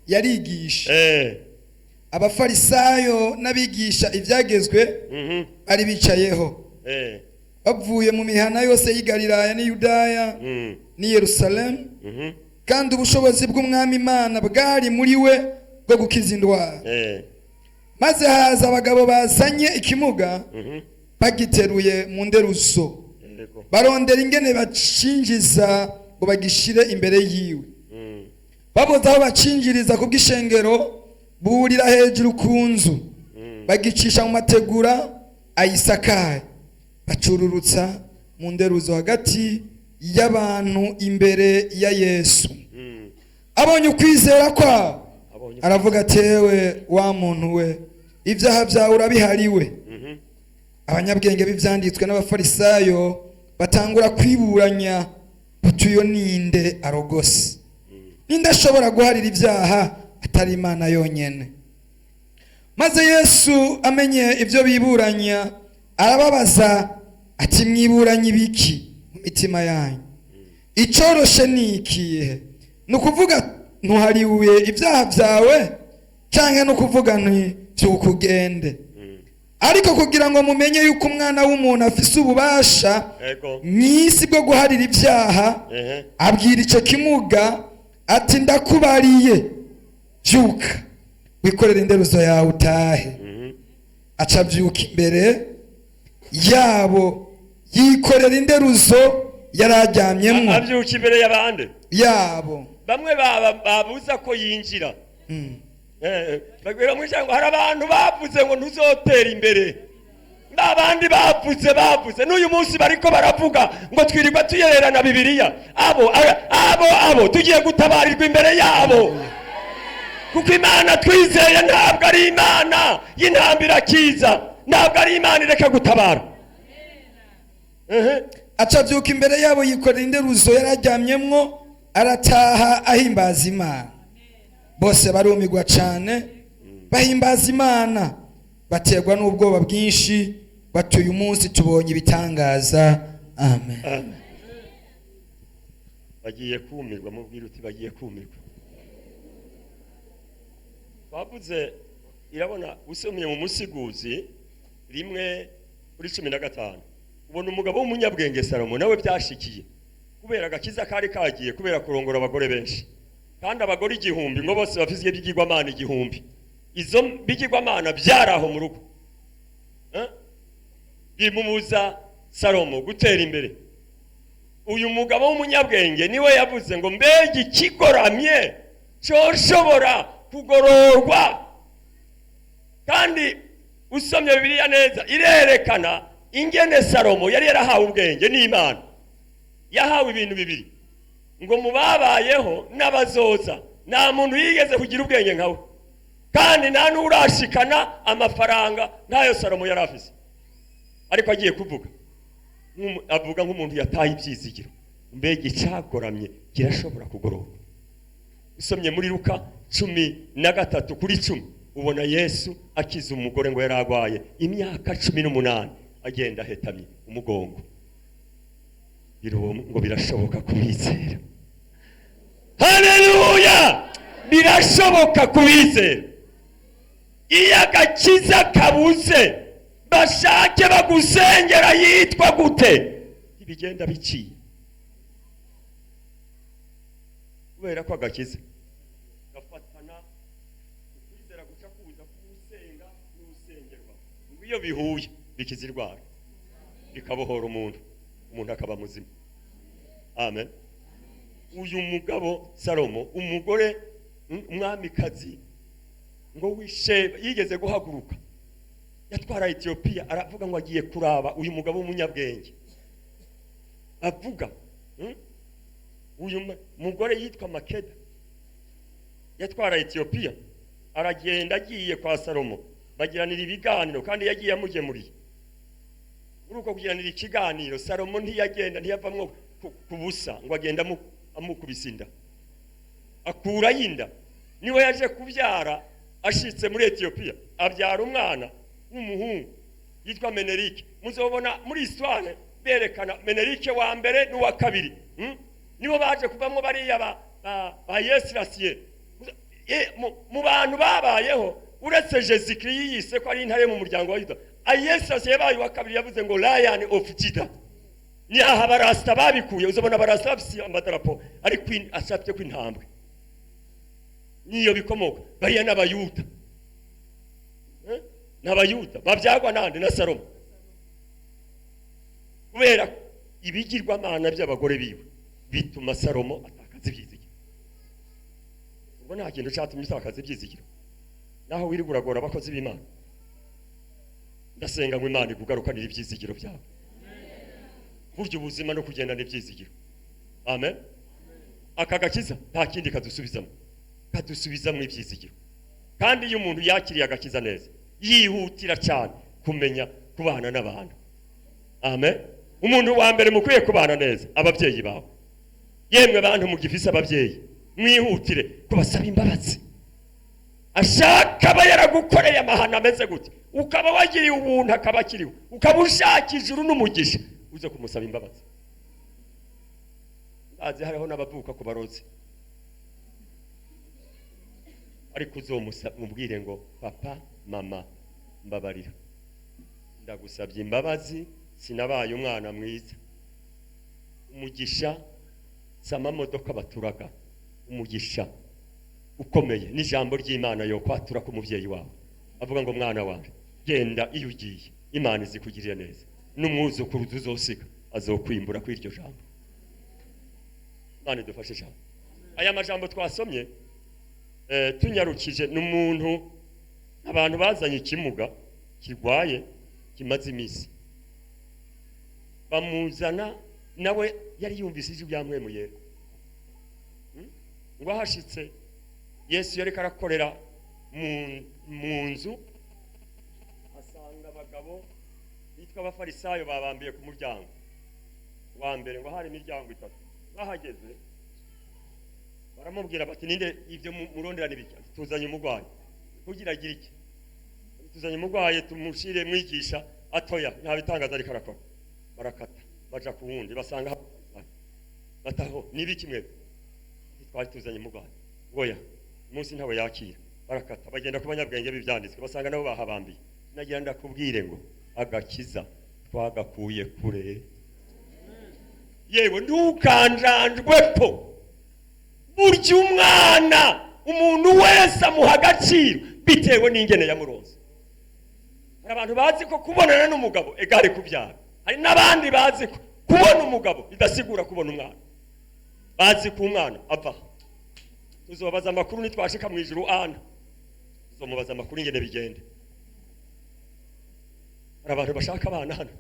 yarigisha abafarisayo n'abigisha ibyagezwe ari bicayeho bavuye mu mihana yose y'i Galilaya n'i Yudaya n'i Yerusalemu kandi ubushobozi bw'umwami Imana bwari muri we bwo gukiza indwara maze haza abagabo bazanye ikimuga bagiteruye mu nderuzo barondera ingene bacinjiza ngo bagishire imbere yiwe baboza aho bacinjiriza ku bw'ishengero burira hejuru ku nzu bagicisha mu mategura ayisakaye bacururutsa mu nderuzo hagati y'abantu imbere ya Yesu abonye ukwizera kwa aravuga atewe wa muntu we ibyaha byawe urabihariwe abanyabwenge b'ivyanditswe n'abafarisayo batangura kwiburanya utuyo ninde arogose ninde ashobora guharira ibyaha atari Imana yonyene maze Yesu amenye ibyo biburanya arababaza ati mwiburanye ibiki mu mitima yanyu icoroshe ni ikihe nukuvuga ntuhariwe ibyaha byawe canke nukuvuga nti byukugende ariko kugira ngo mumenye yuko umwana w'umuntu afise ububasha mwisi bwo guharira ibyaha abwira ico kimuga ati ndakubariye byuka wikorera inderuzo yawe utahe aca byuka imbere yabo yikorera inderuzo yararyamyemo abyuka imbere y'abandi yabo bamwe babuza ko yinjira bagwira mu ijambo hari abantu bavuze ngo ntuzotera imbere n'abandi bavuze n'uyu munsi bariko baravuga ngo twirirwa tuyererana Bibiliya abo tugiye gutabarirwa imbere yabo kuko Imana twizeye ntabwo ari Imana y'intambira kiza ntabwo ari Imana ireka gutabara aca byuka imbere yabo yikorera inderuzo yararyamyemwo arataha ahimbaza Imana bose barumirwa cyane bahimbaza Imana baterwa n'ubwoba bwinshi batuye umunsi tubonye ibitangaza amen bagiye kumirwa mubwira uti bagiye kumirwa bavuze irabona usomye mu musiguzi 1:15 ubona umugabo w'umunyabwenge Salomo nawe byashikiye kubera agakiza kari kagiye kubera kurongora abagore benshi kandi abagore 1000 ngo bose bafise ibyigirwamana 1000 izo bigirwamana byaraho mu rugo bimumuza Salomo gutera imbere uyu mugabo w'umunyabwenge niwe yavuze ngo mbege ikigoramye cyoshobora kugororwa kandi usomye Bibiliya neza irerekana ingene Salomo yari yarahawe ubwenge n'Imana yahawe ibintu bibiri ngo mubabayeho n'abazoza nta muntu yigeze kugira ubwenge nkawe kandi nta n'urashikana amafaranga ntayo Salomo yari afise ariko agiye kuvuga avuga nk'umuntu yataye ibyizigiro mbege icyagoramye kirashobora kugororwa usomye muri Luka 13:10 ubona Yesu akiza umugore ngo yaragwaye imyaka 18 agenda hetamye umugongo ngo birashoboka kubizera haleluya birashoboka kubizera iyo agakiza kabuze bashake bagusengera yitwa gute ibigenda biciye kubera ko agakiza gafatana kwizera guca kuza kusenga n'usengerwa iyo bihuye bikiza indwara bikabohora umuntu akaba muzima amen uyu mugabo Salomo umugore umwamikazi ngo wishe yigeze guhaguruka yatwara Ethiopia aravuga ngo agiye kuraba uyu mugabo w'umunyabwenge avuga uyu mugore yitwa Makeda yatwara Ethiopia aragenda agiye kwa Salomo bagiranira ibiganiro kandi yagiye amugemuriye muri uko kugiranira ikiganiro Salomo ntiyagenda ntiyavamwo kubusa ngo agenda amukubisinda akura yinda niwe yaje kubyara ashitse muri Ethiopia abyara umwana w'umuhungu yitwa Menerike muzobona muri histoire berekana Menerike wa mbere n'uwa kabiri nibo baje kuvamwo bariya ba Yesirasiye mu bantu babayeho uretse Jezikri yise ko ari intare mu muryango wa Yuda Yesirasiye bayi wa kabiri yavuze ngo Lion of Judah ni aha barasta babikuye uzobona barasta bafise amadarapo ari queen asabye kw'intambwe niyo bikomoka bariya n'abayuda n'abayuda babyagwa nande na Salomo kubera ibigirwa mana by'abagore biwe bituma Salomo atakaza ibyizigiro ubwo nta kintu cyatumye atakaza ibyizigiro naho wiriguragora abakozi b'Imana ndasenga ngo Imana igugarukanire ibyizigiro byawe buryo ubuzima no kugendana ibyizigiro amen akagakiza nta kindi kadusubizamo ibyizigiro kandi iyo umuntu yakiriye agakiza neza yihutira cyane kumenya kubana n'abantu amen umuntu wa mbere mukwiye kubana neza ababyeyi bawe yemwe bantu mugifise ababyeyi mwihutire kubasaba imbabazi ashaka aba yaragukoreye amahano ameze gute ukaba wagiriye ubuntu akaba akiriho ukaba ushaka ijuru n'umugisha uze kumusaba imbabazi ndazi hariho n'abavuka ku barozi ariko uzomubwire ngo papa mama mbabarira ndagusabye imbabazi sinabaye umwana mwiza umugisha samamodoka baturaga umugisha ukomeye n'ijambo ry'Imana yo kwatura ku muvyeyi wawe avuga ngo mwana wawe genda iyo ugiye Imana izikugirira neza n'umwuzukuru uzosiga azokwimbura kuri iryo jambo Imana idufashe cyane aya majambo twasomye tunyarukije n'umuntu abantu bazanye ikimuga kirwaye kimaze imisi bamuzana nawe yari yumvise ijwi rya mwemu yera ngo hashitse Yesu yari karakorera mu nzu asanga abagabo bitwa abafarisayo babambiye ku muryango wa mbere ngo hari imiryango itatu bahageze baramubwira bati ninde ivyo muronderana ibiki tuzanye umugwayi kugira agira iki tuzanye umugwayi tumushire mwigisha atoya nta bitangaza ari karakora barakata baja ku wundi basanga bataho nibiki mwe twari tuzanye umugwayi goya umunsi ntawe yakira barakata bagenda ku banyabwenge b'ivyanditswe basanga nabo bahabambiye nagira ndakubwire ngo agakiza twagakuye kure yewe ntukanjanjwepo burya umwana umuntu wese amuha agaciro bitewe n'ingene yamuronse hari abantu bazi ko kubonana n'umugabo egare kubyara hari n'abandi bazi ko kubona umugabo bidasigura kubona umwana bazi ko umwana ava tuzobaza amakuru nitwashika mu ijuru ana tuzomubaza amakuru ingene bigende hari abantu bashaka abana hano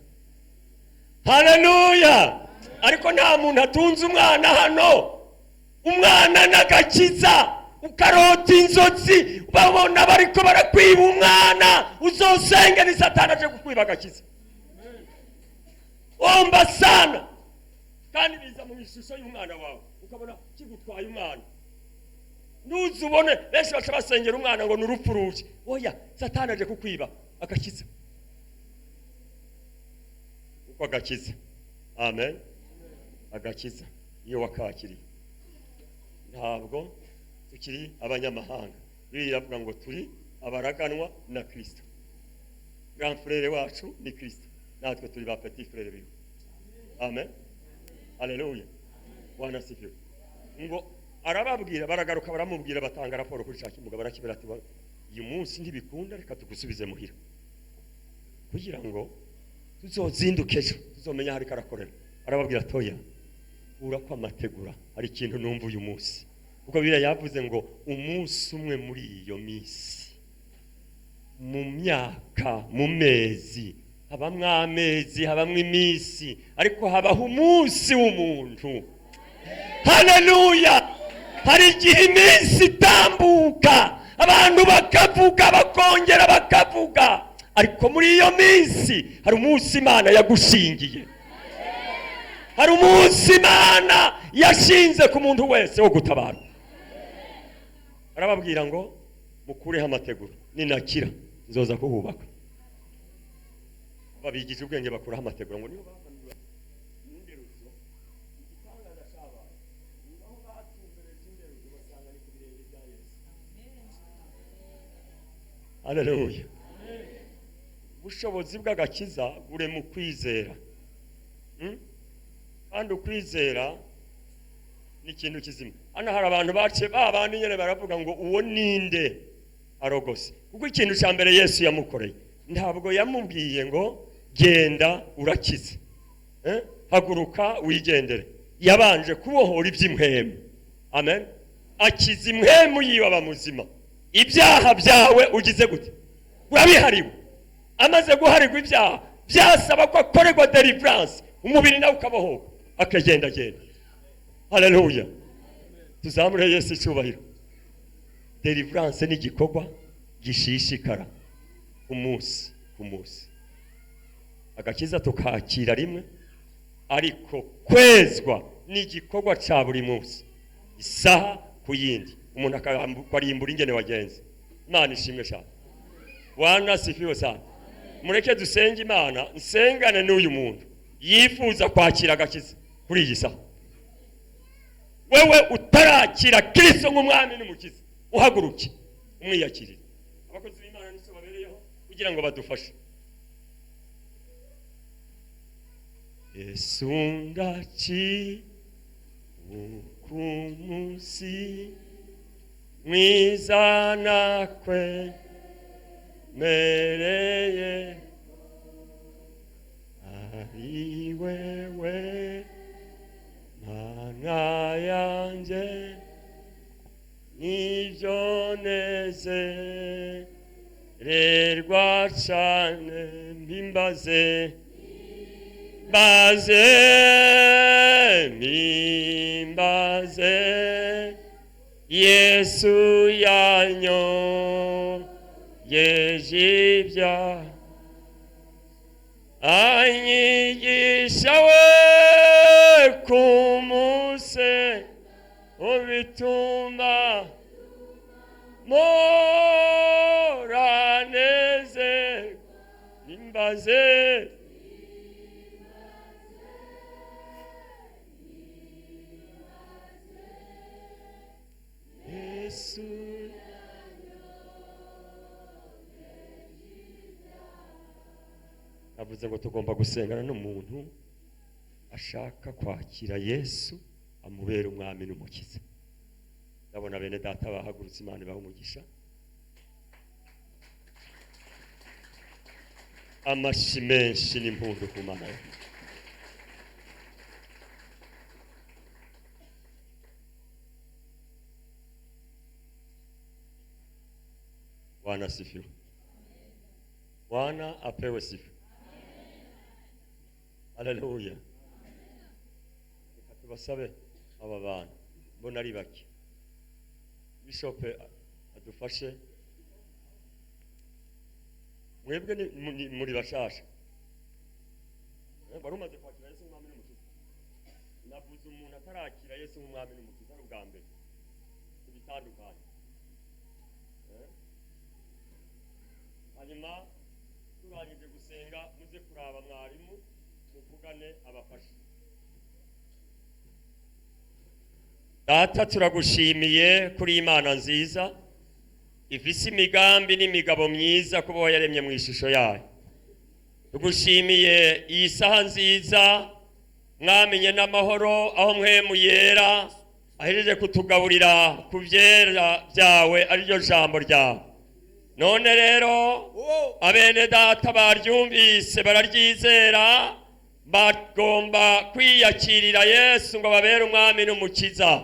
haleluya ariko nta muntu atunze umwana hano umwana n'agakiza ukarota inzozi babona bariko barakwiba umwana uzosenge ni satani aje kukwiba agakiza omba sana kandi biza mu ishusho y'umwana wawe ukabona kigutwaye umwana ntuzubone benshi baca basengera umwana ngo n'urupfu ruje oya satani aje kukwiba agakiza uko agakiza amen agakiza iyo wakakiriye ntabwo tukiri abanyamahanga Bibiliya iravuga ngo turi abaraganwa na Kristo grand frère wacu ni Kristo natwe turi ba petit frère biwe amen haleluya bwana sifiwe ngo arababwira baragaruka baramubwira batanga raporo kuri cya kimuga barakibera ati uyu munsi ntibikunda reka tugusubize muhira kugira ngo tuzozinduke ejo tuzomenya hari karakorera arababwira toya urakwa amategura hari ikintu numva uyu munsi kuko Bibiliya yavuze ngo umunsi umwe muri iyo minsi mu myaka mu mezi habamwo amezi habamwo iminsi ariko habaho umunsi w'umuntu. Haleluya. Hari igihe iminsi itambuka abantu bakavuga bakongera bakavuga, ariko muri iyo minsi hari umunsi Imana yagushingiye, hari umunsi Imana yashinze ku muntu wese wo gutabara. Arababwira ngo mukureho amategura, ninakira nzoza kuhubaka. Babigije ubwenge bakuraho amategura ngo niho bamanura n'inderuzo igitangaza cy'abantu niho batumbereje inderuzo basanga ni ku birenge bya Yesu. Haleluya. Ubushobozi bw'agakiza buri mu kwizera, kandi ukwizera ni ikintu kizima. Hano hari abantu bace babandi nyene baravuga ngo uwo ninde arogose, kuko ikintu cya mbere Yesu yamukoreye ntabwo yamubwiye ngo genda urakize, haguruka wigendere. Yabanje kubohora iby'imhemu. Amen. Akiza imhemu yiwe abamuzima. Ibyaha byawe ugize gute? Urabihariwe. Amaze guharirwa ibyaha byasaba ko akorerwa deliverance, umubiri nawe ukabohoka akagenda genda. Haleluya. Tuzamure Yesu icyubahiro. Deliverance ni igikorwa gishishikara umunsi ku munsi. Agakiza tukakira rimwe, ariko kwezwa ni igikorwa cya buri munsi, isaha ku yindi. Umuntu akarimbura ingene wagenze. Imana ishimwe cyane. Bwana sifiwe sana. Mureke dusenge Imana, nsengane n'uyu muntu yifuza kwakira agakiza kuri iyi saha. Wewe utarakira Kristo nk'umwami n'umukiza, uhaguruke umwiyakirire. Abakozi b'Imana niso babereyeho kugira ngo badufashe. Yesu ndachi ukumusi mwiza nakwe mereye ari wewe mana yanje nivyo nezererwa cane mpimbaze mimbaze Yesu yanyo yejibya anyigisha we kumuse ubituma moraneze mimbaze Yesu. Navuze ngo tugomba gusengana n'umuntu ashaka kwakira Yesu amubera umwami n'umukiza. Ndabona bene data bahagurutse, Imana ibaha umugisha. Amashi menshi n'impundu ku Mana. Bwana sifiwe. Bwana apewe sifa. Haleluya. Tubasabe aba bantu mbona ari bake. Bishop adufashe. Mwebwe ni muri bashasha. Barumaze kwakira Yesu nk'umwami n'umukiza. Navuze umuntu atarakira Yesu nk'umwami n'umukiza ari ubwa mbere. Kubitandukanye. Hanyuma turangije gusenga muze kuraba mwarimu muvugane abafasha. Data turagushimiye kuri Imana nziza ifise imigambi n'imigabo myiza kubo yaremye mu ishusho yayo. Tugushimiye iyi saha nziza mwamenye n'amahoro aho mwemu yera ahereje kutugaburira ku vyera byawe ariryo jambo ryawe. None rero abene data baryumvise bararyizera, bagomba kwiyakirira Yesu ngo babere umwami n'umukiza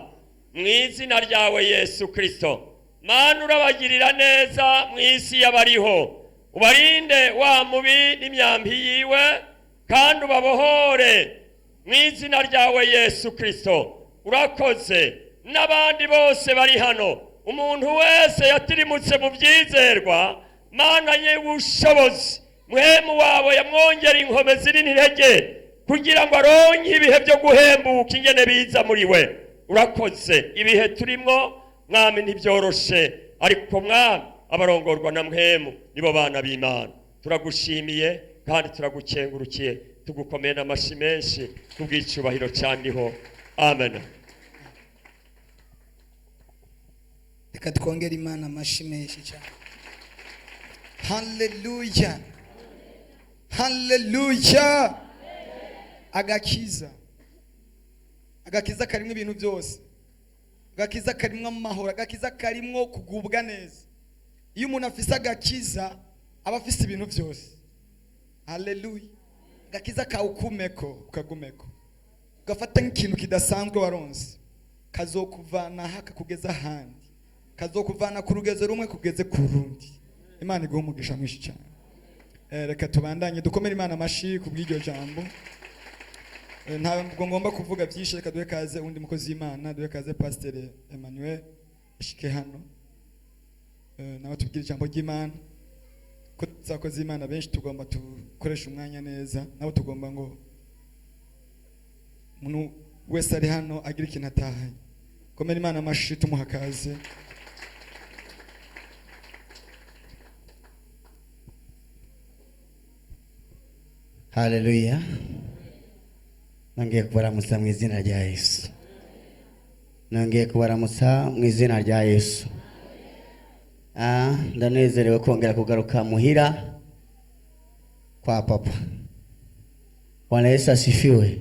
mu izina ryawe Yesu Kristo. Mana urabagirira neza mu isi y'abariho, ubarinde wa mubi n'imyambi yiwe, kandi ubabohore mu izina ryawe Yesu Kristo. Urakoze n'abandi bose bari hano, umuntu wese yatirimutse mu byizerwa, Mana y'ubushobozi, muhemu wawe yamwongera inkomezi n'intege kugira ngo aronke ibihe byo guhembuka ingene biza muri we. Urakoze, ibihe turimwo mwami ntibyoroshe, ariko mwami abarongorwa na muhemu nibo bana b'Imana. Turagushimiye kandi turagukengurukiye, tugukomeye n'amashi menshi kubw'icubahiro candiho. Amen. Reka twongere Imana amashi menshi cyane. Hallelujah. Hallelujah. Agakiza karimwo ibintu byose. Agakiza karimwo amahoro, agakiza karimwo kugubwa neza. Iyo umuntu afise agakiza aba afise ibintu byose. Hallelujah. Agakiza kawukumeko ukagumeko, ugafata nk'ikintu kidasanzwe waronse, kazokuvana haka kugeza ahandi, kazokuvana ku rugezo rumwe kugeze ku rundi. Imana iguhe umugisha mwinshi cyane. Reka tubandanye dukomere Imana amashi kubw'iryo jambo. Ntabwo ngomba kuvuga byinshi, reka duhe kaze undi mukozi w'Imana, duhe kaze Pastor Emmanuel ashike hano, nawe tubwire ijambo ry'Imana. Ko tuzakoze Imana benshi tugomba tukoresha umwanya neza, nabo tugomba ngo umuntu wese ari hano agira ikintu atahanye. Komera Imana amashi tumuha kaze. Haleluya. Nongeye kubaramutsa mu izina rya Yesu. Nongeye kubaramutsa mu izina rya Yesu. Ndanezerewe kongera kugaruka muhira kwa papa. Bwana Yesu asifiwe.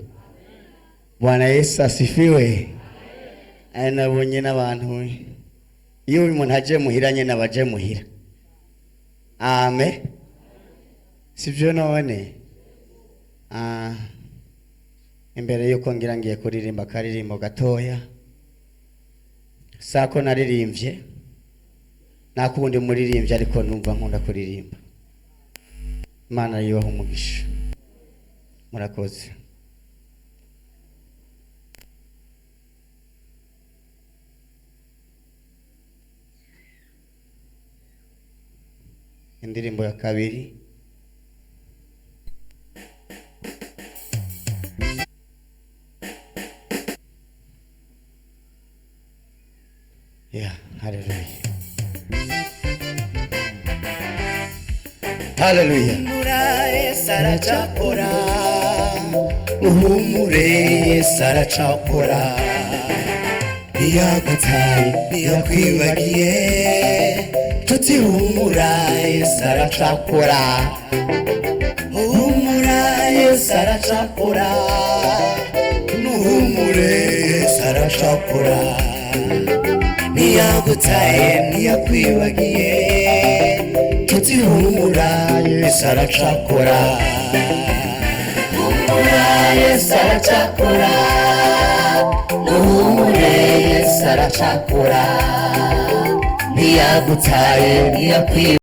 Bwana Yesu asifiwe. Nabonye n'abantu iyo umuntu aje muhira nyene abaje muhira. Amen. Sivyo none? Imbere yuko ngira ngiye kuririmba karirimbo gatoya, sako naririmbye nakundi muririmbye, ariko numva nkunda kuririmba. Imana yubaha umugisha. Murakoze. Indirimbo ya kabiri. Hallelujah. Hallelujah. Uhumure sarachakora, uhumure sarachakora, iyagutaye iyakwibagiye, tutihumura sarachakora, uhumura sarachakora, nuhumure sarachakora, iyagutaye iyakwibagiye, tutihumura sarachakora, humura sarachakora, nuhumure sarachakora, iyagutaye iyakwibagiye.